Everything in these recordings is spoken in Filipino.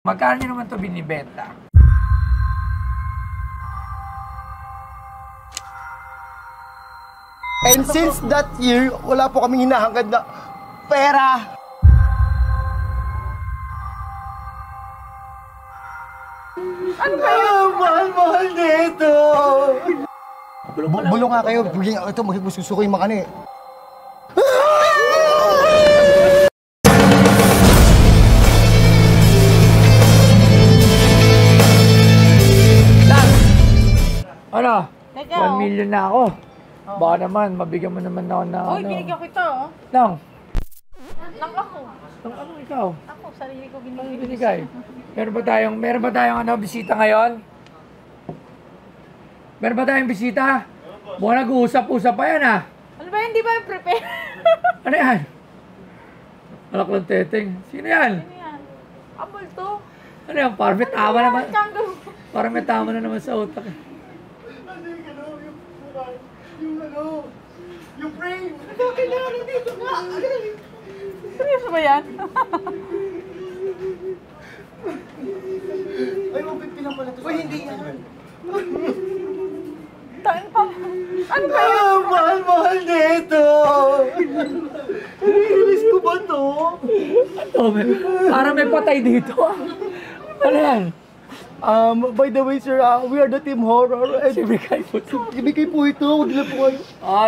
Magkano nyo naman ito binibenta? And since that year, wala po kaming hinahangad na pera. Ano ba yun? Mahal nito! Bulong nga kayo. Ito, magsusuko yung makani. Ano? 1 million na ako. Oh. Baka naman, mabigyan mo naman ako na Uy, binigyan kita, oh. Nang? Nang ako. Nang ano ikaw? Ako, sarili ko Ano binigay. Meron ba tayong ano, bisita ngayon? Meron ba tayong bisita? Mukhang nag-uusap-usap pa yan, ah. Ano ba yun? Di ba yung prepare? Ano yan? Alak lang teteng. Sino yan? Ano yan? Apple to. Ano yan? Parang may tama naman. Kangaroo. Parang may tama na naman sa utak. Yung frame! Kailangan dito nga. Seryoso ba yan? Ay, mabigpin lang pala ito. Uy, hindi yan. Tain pa. Ano ba yun? Mahal nito! I-release ko ba ito? Parang may patay dito. Ano yan? By the way, sir, we are the Team Horror. And Sibigay po ito. ibigay po ito. Huwag na po kayo.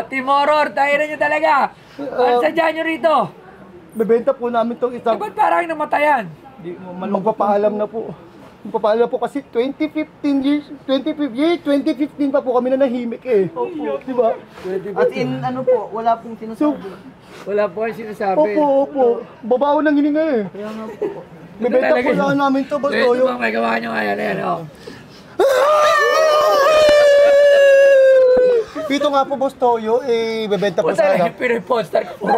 Team Horror, tayo na nyo talaga. Ano sadya nyo rito? Bebenta po namin itong isang... Ba't parang namatayan? Magpapaalam na po. Magpapaalam po kasi 2015 pa po kami na nahimik eh. Opo. Diba? At in ano po, wala pong sinasabi. Wala po kayo sinasabi. Opo. Babaw ng hininga eh. Kaya nga po. Bebenta po lang namin ito, Boss Toyo. Ito may gawa nyo ngayon. Ayan, oh. Ito nga po, Boss Toyo, bebenta po Punta sana. na yung piniposter ko.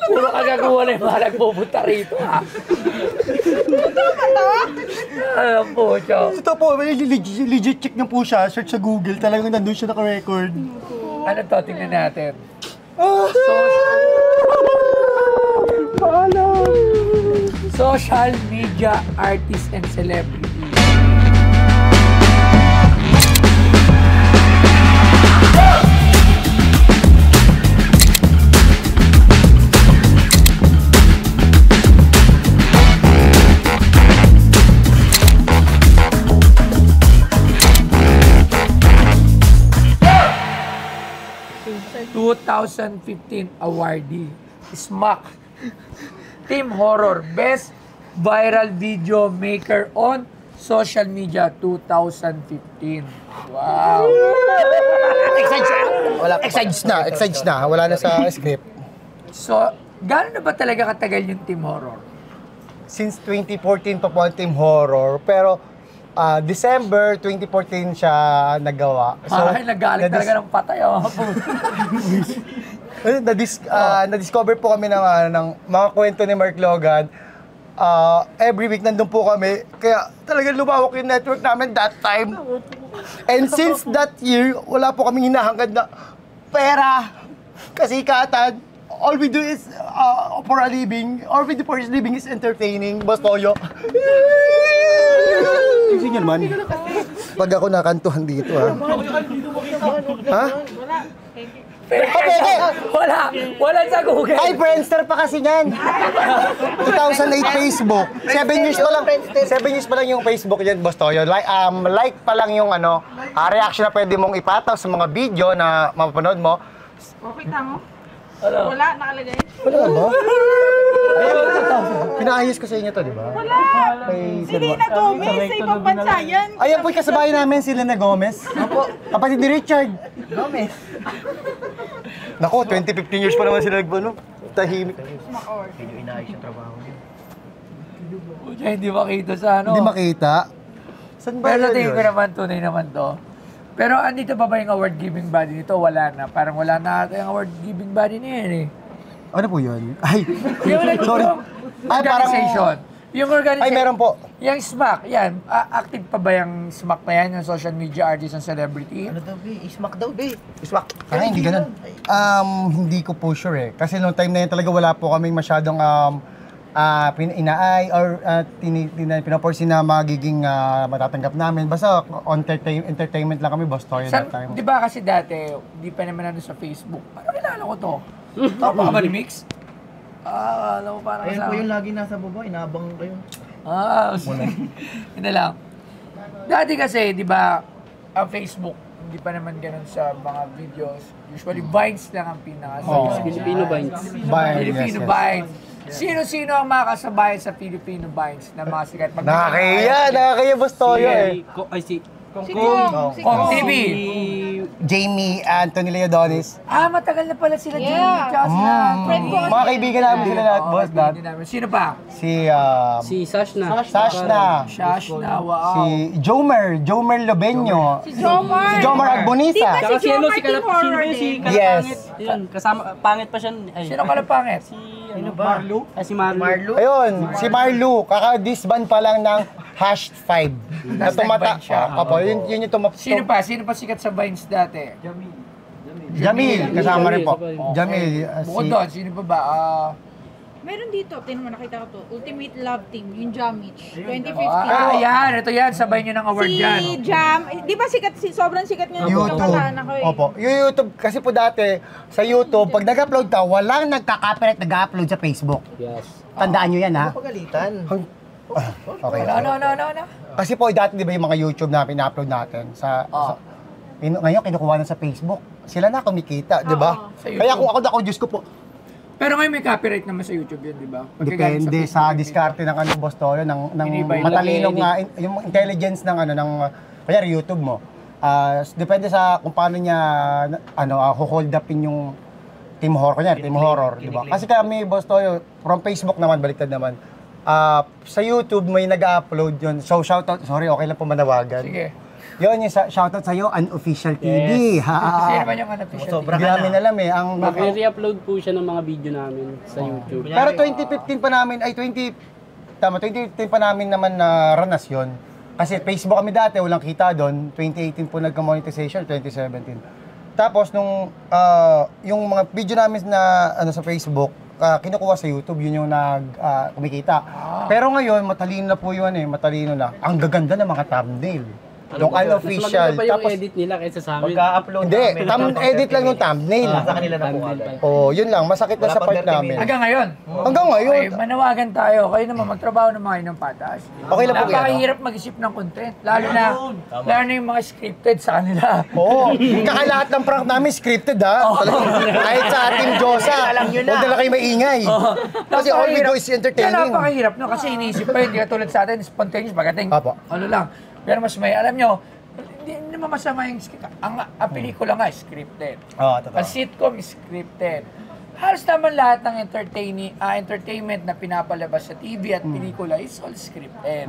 Puro ka gagawa na yung mga nagpupunta rito, ha? Alam po, Chow. Ito po, legit check na po siya. Search sa Google, talagang nandun siya naka-record. Ano to? Tingnan natin. Social media artists and celebrities. Oh. 2015 awardee, SMAC. Team Horror, Best Viral Video Maker on Social Media 2015. Wow! Excites na. Wala na sa script. So, gaano na ba talaga katagal yung Team Horror? Since 2014 pa po ang Team Horror, pero December 2014 siya nagawa. So, nagalit talaga ng patay. Oh. Na-discover po kami ng mga kwento ni Mark Logan. Every week nandun po kami. Kaya talagang lumawak yung network namin that time. And since that year, wala po kaming hinahangad na pera, kasikatan. All we do is, for a living, is entertaining. Boss Toyo. Tingnan man. Pag ako nakantuhan dito, ha? Ha? Wala sa Google. Ay, Friendster pa kasi niyan. 2008 Facebook. 7 years pa lang yung Facebook niyan, Boss Toyo. Like pa lang yung reaction na pwede mong ipataw sa mga video na mapapanood mo. Okay, tamo. Wala, nakalagay. Wala ba? Pinaayos ko sa inyo to, di ba? Wala. Selena Gomez, sa ibang bansa yan. Ayan po yung kasabayan namin, Selena Gomez. Kapatid ni Richard Gomez. Nako, 20-15 years pa naman sila nagbano. Tahimik. Hindi inaayos yung trabaho niya. Hindi makita sa Hindi makita. Saan ba Pero tingin yun? ko naman, tunay naman to. Pero andito pa ba yung award-giving body nito? Wala na. Parang wala na ata yung award-giving body niya yan eh. Ano po yun? Ay, Sorry. Ay, Organization. Yung organization. Ay, meron po. Yung SMAC, yan. Active pa ba yung SMAC na yan? Yung social media artist and celebrity? Ano daw, be? Ismak daw, be. Iswak. Hindi ganun. Hindi ko po sure eh. Kasi noong time na yun talaga wala po kaming masyadong inaay or pinaporsi na magiging matatanggap namin. Basta entertainment lang kami, Boss Toyo, that time. Di ba kasi dati, di pa naman ano sa Facebook. Parang kilala ko to. Tama ka ba ni Mix? Alam mo parang Ayun po yung lagi nasa baba, inaabang kayo. Hindi lang. Dati kasi, di ba, ang Facebook, hindi pa naman ganun sa mga videos. Usually, Vines lang ang pinaka. Filipino Vines. Filipino Vines. Sino-sino ang makakasabay sa Filipino Vines na mga sikat? Nakakaya, Boss Toyo eh. Si Kong TV. Jamie, Anthony Leodonis. Matagal na pala sila, Jamie. Yeah. Tsaka sila. Friend ko kasi. Mga kaibigan namin sila lahat, Boss. Lahat. Sino pa? Si Sashna. Sashna. Shashna, wow. Si Jomer Lobeño. Si Jomar. Si Jomar Agbonisa. Di ba Tsaka si Jomar si Team Horror si din? Yes. Yun, kasama, pangit pa siya. Ay, Sino kalapangit? Si Marlo? Si Marlo. Ayun, si Marlu, kaka-disband pa lang ng #5. Na nag-ban siya. Yun yung Sino pa? Sino pa sikat sa Vines dati? Jamil, kasama rin po. Jamil. Bukod doon, sino pa ba? Meron dito, tinan mo, nakita ko to. Ultimate Love Team, yung Jamich, 2015. Yan. Ito yan. Sabay nyo ng award yan. Si Jam, di ba sobrang sikat niya yung YouTube. kasana ko eh. Opo. Yung YouTube, kasi po dati, sa YouTube, pag nag-upload ka, walang nagka-copyright nag-upload sa Facebook. Yes. Tandaan nyo yan, ha? Pagalitan. Okay. Ano? Kasi po, dati, di ba yung mga YouTube na pina-upload natin, ngayon, kinukuha na sa Facebook. Sila na kumikita, di ba? Sa YouTube. Kaya kung ako, Diyos ko po, Pero ngayon may copyright naman sa YouTube yun, di ba? depende sa diskarte ng Boss Toyo, ng Inibay. matalinong yung intelligence ng kanyari YouTube mo. Depende sa kung paano niya hold upin yung team horror, di ba? Kasi kami, Boss Toyo, from Facebook naman, baliktad naman. Sa YouTube may nag-upload yun. So shoutout, sorry, okay lang po manawagan. Sige. Yun yung shoutout sa'yo, Unofficial TV. Sino ba yung unofficial? Hindi namin alam eh. Mag-re-upload po siya ng mga video namin sa YouTube. Pero 2015 pa namin, 2015 pa namin naman na ranas yun. Kasi Facebook kami dati, walang kita doon. 2018 po nagka-monetization, 2017. Tapos nung yung mga video namin na sa Facebook, kinukuha sa YouTube, yun yung kumikita. Pero ngayon, matalino na po yun matalino na. Ang gaganda ng mga thumbnail. Yung unofficial. Mas maganda pa yung Tapos, edit nila kaysa sa amin. Pagka-upload hindi, edit lang yung thumbnail. Sa kanila na po agad. Oh, yun lang, masakit na Wala sa pang part 30 namin. minutes. Hanggang ngayon. Hanggang ngayon. Okay, manawagan tayo. Kayo naman, magtrabaho ng mga inyong patas. Okay lang po yan. Napakahirap mag-isip ng content. Lalo na yung mga scripted sa kanila. Oo. Kaka lahat ng prank namin scripted ha. Kahit sa Team Josa. Huwag na lang kayo maingay. Kasi all we do is Kaya entertaining. napakahirap no kasi iniisip pa yun. Hindi katulad sa atin, spontaneous, pagating. Apo. Ano lang. Pero mas may, alam nyo, hindi naman masama yung script. Ang pelikula nga, scripted. Oo, totoo. Ang sitcom, scripted. Halos naman lahat ng entertainment na pinapalabas sa TV at pelikula is all scripted.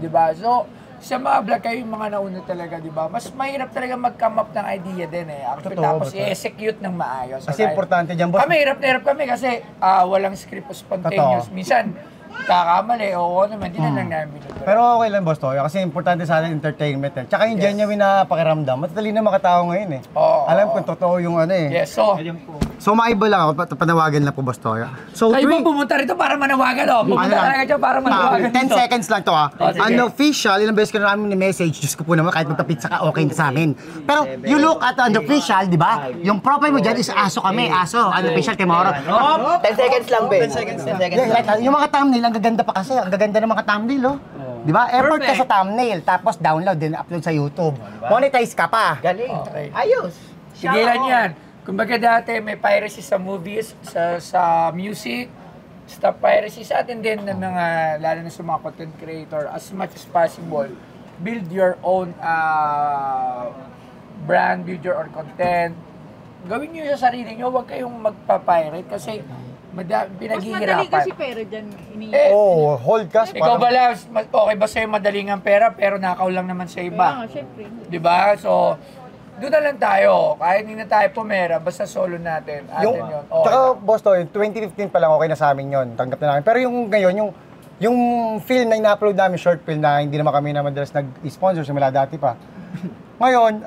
Diba? So, sa mga vlog kayo yung mga nauna talaga, di ba? Mas mahirap talaga mag-come up ng idea din Actually, Totoo, tapos totoo. i-execute ng maayos. Kasi importante dyan, boss. Kami, hirap na hirap kami kasi walang script o spontaneous. Totoo. Minsan, kakamali, oo naman, di na lang namin binubura. Pero okay lang, Boss Toyo, kasi importante sa atin entertainment. Tsaka yung genuine na pakiramdam. Matatali na makatao ngayon Oo, Alam kung totoo yung Yes, so, So, maiba lang ako, panawagan lang po, Boss Toyo. So, kayo ba pumunta rito para manawagan, Pumunta talaga dyan para manawagan 10 dito. seconds lang to sige. Unofficial, ilang beses ko na namin ni-message, Diyos ko po naman, kahit magpa-pizza ka, okay na sa amin. Pero, you look at unofficial, di ba? Yung profile mo dyan is aso kami, aso, unofficial tomorrow. 10 seconds lang, Ben. 10 seconds. Yung mga thumbnail, ang gaganda pa kasi, ang gaganda ng mga thumbnail, Di ba? Effort ka sa thumbnail, tapos download, then upload sa YouTube. Monetize ka pa. Galing. Okay. Ayos. Sigilan yan. Kumbaga dati may piracy sa movies, sa music, stop piracy sa atin din ng mga, lalo na sa mga content creator, as much as possible, build your own brand, build your own content. Gawin nyo sa sarili nyo, huwag kayong magpa-pirate kasi Mas madali pinaghihirapan. kasi pera dyan. Hold ka. Ikaw ba lang, okay ba sa'yo madaling ang pera pero nakaw lang naman sa Kaya iba? nga, syempre. Di ba? So, doon na lang tayo. Kahit hindi na tayo pumera, basta solo natin. Atin yun. Okay. Tsaka, Boss Toyo, 2015 pa lang okay na sa amin yun. Tanggap na namin. Pero yung ngayon, yung film na ina-upload namin, short film na hindi naman kami na madalas nag-sponsor, simula dati pa. Ngayon,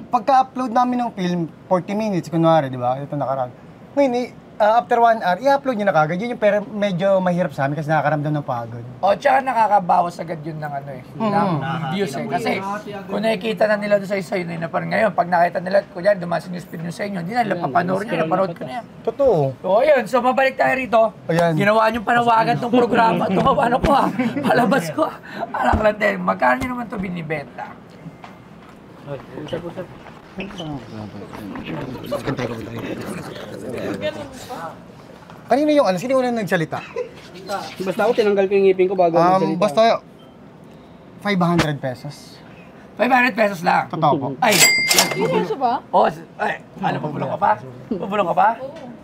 pagka-upload namin ng film, 40 minutes, kunwari, di ba? Ito nakaraan. Ngayon, after 1 hour, i-upload nyo na kagad. Yun yung pero medyo mahirap sa amin kasi nakakaramdam ng pagod. O, tsaka nakakabawas agad yun ng ano eh, ng views eh. Kasi kung nakikita na nila doon sa isa yun, na parang ngayon, pag nakita nila, kuya, dumasin yung speed nyo sa inyo, hindi na nila papanoorin nyo, napanood ko na yan. Totoo. So, ayun. So, mabalik tayo rito. Ayan. Ginawa niyong panawagan tong programa. Ito, ano ko ha? Palabas ko ha? Anak lang din. Magkano niyo naman ito binibenta? Kanina yung ano, sino unang nagsalita? Basta ako tinanggal ko yung ngipin ko bago magsalita. Basta 500 pesos. 500 pesos lang. Totoo po. Ay, Seryoso ba? oh, ay, ano, bubulong ka pa? Bubulong ka pa?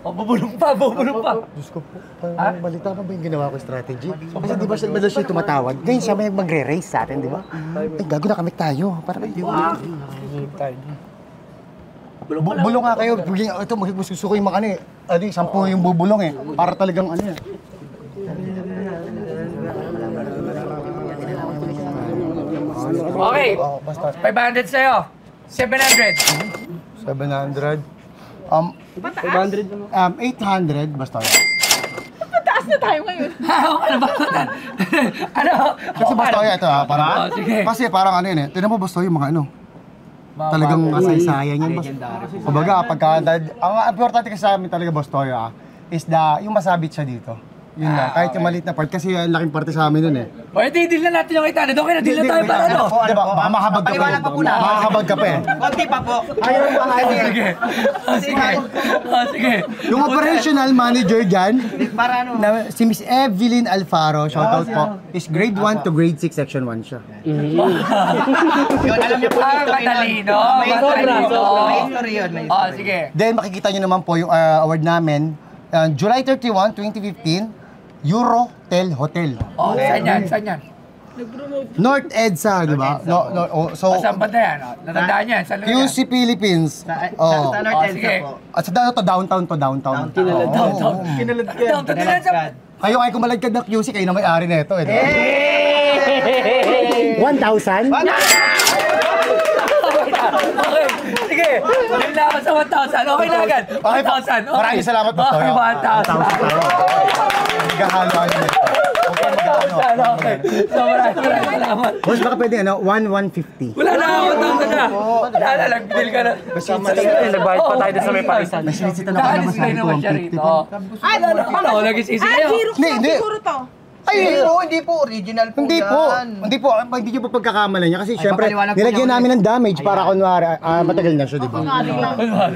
O, bubulong pa, bubulong pa. Diyos ko po, parang balita pa ba yung ginawa ko strategy? Kasi di ba siya madalas siya tumatawad? Ngayon siya may magre-race sa atin, di ba? Eh, gago na kami tayo. Parang bulong nga kayo. Ito, magsusuko yung mga ano eh. Ano yung 10 yung bubulong eh. Para talagang ano eh. Okay, Oh, basta 500 sa'yo. 700. 700. 500 naman. 800 basta. Mataas na tayo ngayon. Ano ba? Ano? Kasi basta ito ha, parang, Oh, sige. kasi parang ano yun eh. Tignan mo basta yung mga ano. Talagang kasaysayan yan. Kumbaga, ang importante kasi sa amin talaga, Boss Toyo, is yung masabit siya dito. Yun lang, kahit yung maliit na part, kasi ang laking parte sa amin nun eh. O, edi, deal na natin yung kita. Doon kayo na, deal na tayo para ano? Diba, baka mahabag ka pa eh. Makahabag ka pa eh. Konti pa po. Ayaw pa Sige. Sige. Sige. Yung operational manager dyan, Para ano? na si Miss Evelyn Alfaro, shoutout po, is grade 1 to grade 6, section 1 siya. Yun, alam niyo po Ah, yung history nun. matalino. May history Matalino. yun. May history yun. May O, history. sige. Then makikita nyo naman po yung award namin, July 31, 2015, Eurotel Hotel. O, saan yan? Saan yan? North EDSA, di ba? So, Saan ba na yan? O, natandaan yan? Saan yan? QC Philippines. Sa Oh. North Oh, Edsa sige. po. At sa downtown to downtown. Kinalad Downtown. Kinalad ka. Downtown din yan sa... Kayo ay kumalagkad ng QC, kayo na may-ari na ito. Eh, di ba? 1,000? Okay, sige. Deal na ako sa 1,000. Okay na agad. 1,000. Okay. Maraming salamat po. Okay, 1,000. Nagkahalo-halo nito. Huwag kayo mag-ano. 1,000, okay. So, maraming salamat. Boss, baka pwede 1,150. Wala na, 1,000 na. Wala na, nag-deal ka na. Nagbayad pa tayo sa may parisan. May sinisita na ako naman Nakalisigay sabi ko, naman siya 150 rito. po. Wala na, ano, nag-isisi kayo. Xerox Hindi, lang hindi. siguro to. Ay, Hindi po. Original po Hindi yan. po. Hindi nyo po pagkakamala niya kasi syempre pakaliwanag po nilagyan niya namin ng damage para kunwari matagal na siya, di ba?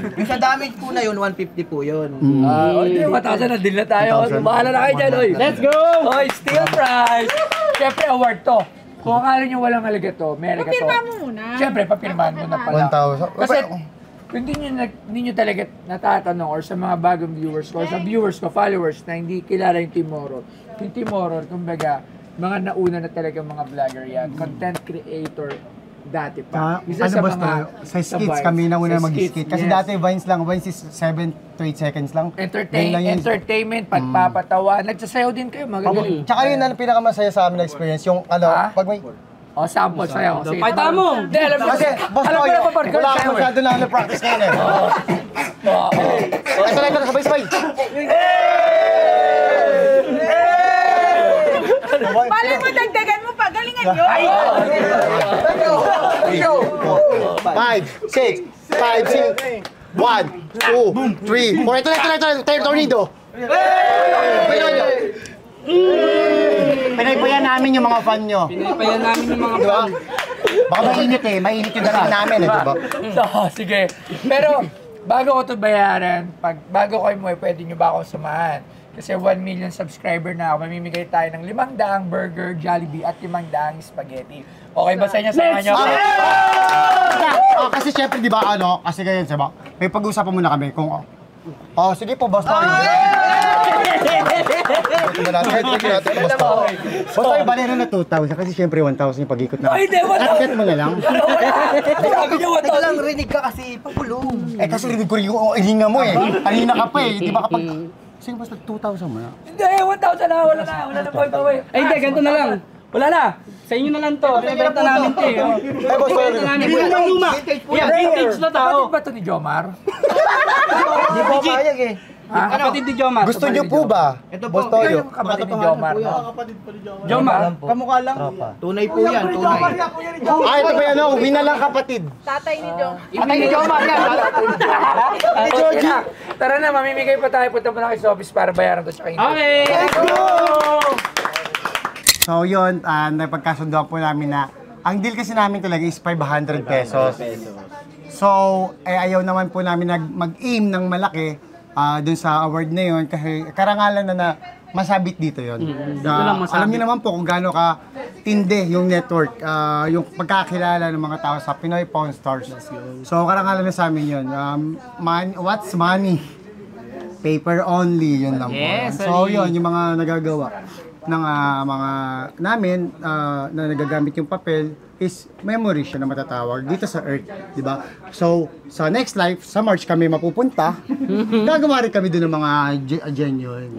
Yung sa damage po na yun, 150 po yun. Hindi, 1,000 na, deal na tayo. Bahala na kayo dyan, oy. Let's go! Oy, steel prize. Siyempre, award to. Kung akala nyo walang halaga to, may halaga to. Papirma mo muna. Siyempre, papirmahan mo na pala. 1,000. Kasi, kung hindi nyo talaga natatanong or sa mga bagong viewers ko, or sa viewers ko, followers na hindi kilala yung Team Horror. Yung Team Horror, kumbaga, mga nauna na talaga mga vlogger yan. Content creator dati pa. Isa Ano ba sa skits Vines. kami na una Sa mag-skit. Kasi yes. dati Vines lang, Vines is 7 to 8 seconds lang. Yun lang yun. Entertainment, pagpapatawa. Nagsasayaw din kayo, magagaling. Tsaka yun ang pinakamasaya sa amin na experience, yung ano, Ha? pag may... O, sample sayaw. Sige, Pakita mo! Hindi, alam mo. Kasi, boss alam ko ko yun, na paparkar wala sayaw akong eh. masyado na practice ngayon eh. Ito na, sabay-sabay. Bali mo, dagdagan mo pa. Galingan yun. 5, 6, 5, 6, 1, 2, 3, 4. Ito na, tornado. Pinaypayan namin yung mga fan nyo. Pinapayan namin yung mga Diba? Baka mainit yung dating namin eh, diba? So, sige. Pero, bago ko ito bayaran, bago ko mo, pwede nyo ba akong samahan? Kasi 1 million subscriber na ako, mamimigay tayo ng 500 burger, Jollibee at 500 spaghetti. Okay ba sa inyo? Samahan nyo ako? Kasi syempre, di ba, kasi ganyan, diba? May pag-uusapan muna kami kung, sige po, boss tayo. Boss tayo, bali na 2,000 kasi syempre 1,000 yung pag-ikot na. Ay, hindi, 1,000. Set mo na lang. Sabi nyo, Teka lang, 1,000. rinig ka kasi pagulong. Kasi rinig ko rin yung hininga mo eh. Kanina ka pa eh. Di ba kapag... Sige, basta 2,000 mo na. Hindi, 1,000 na. Wala na boy. Ay, hindi, ganito na lang. Wala na. Sa inyo na lang to. Pinabenta namin to eh. Ay, boss, sorry. Pinabenta namin. Wala nang luma. Yan, vintage na tao. Kapatid ba ito ni Jomar? Hindi po kayag eh. Kapatid ni Jomar. Gusto niyo po ba? Ito po. Boss Toyo. Ikaw yung kapatid ni Jomar. po yan. Jomar. Kamukha lang. Tunay po yan, tunay. Ito pa yan, winalang kapatid. Tatay ni Jom. Tatay ni Jomar yan. Tara na, mamimigay pa tayo. Punta muna kayo sa office para bayaran to tsaka interest. Okay. Let's go! So yun, napagkasundoan po namin na ang deal kasi namin talaga is 500 pesos. So, ayaw naman po namin mag-aim ng malaki dun sa award na yun kasi karangalan na masabit dito yun. Alam niyo naman po kung gaano ka tindi yung network, yung pagkakilala ng mga tao sa Pinoy Pawn Stars. So, karangalan na sa amin yun. What's money? Paper only, yun lang po. So, yun, yung mga nagagawa ng mga namin na nagagamit yung papel is memory siya na matatawag dito sa Earth, di ba? So, sa next life, sa March kami mapupunta, gagawa rin kami doon ng mga genuine.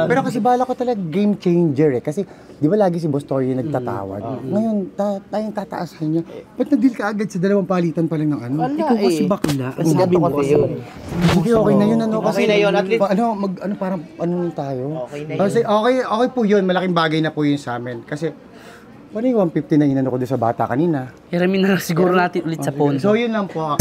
Pero kasi bala ko talaga game changer eh. Kasi, di ba lagi si Boss Toyo yung nagtatawag? Ngayon, tayong tataasan niya. Ba't na-deal ka agad sa dalawang palitan pa lang ng ano? Ikaw kasi bakla. Kasi gato kasi yun. Sige, okay na yun. Ano, kasi, Okay na yun, at least. Parang tayo? Okay na yun. Kasi, okay po yun. Malaking bagay na po yun sa amin. Kasi, paano yung 150 na inano ko doon sa bata kanina? Hiramin na lang siguro natin ulit sa phone. So, yun lang po.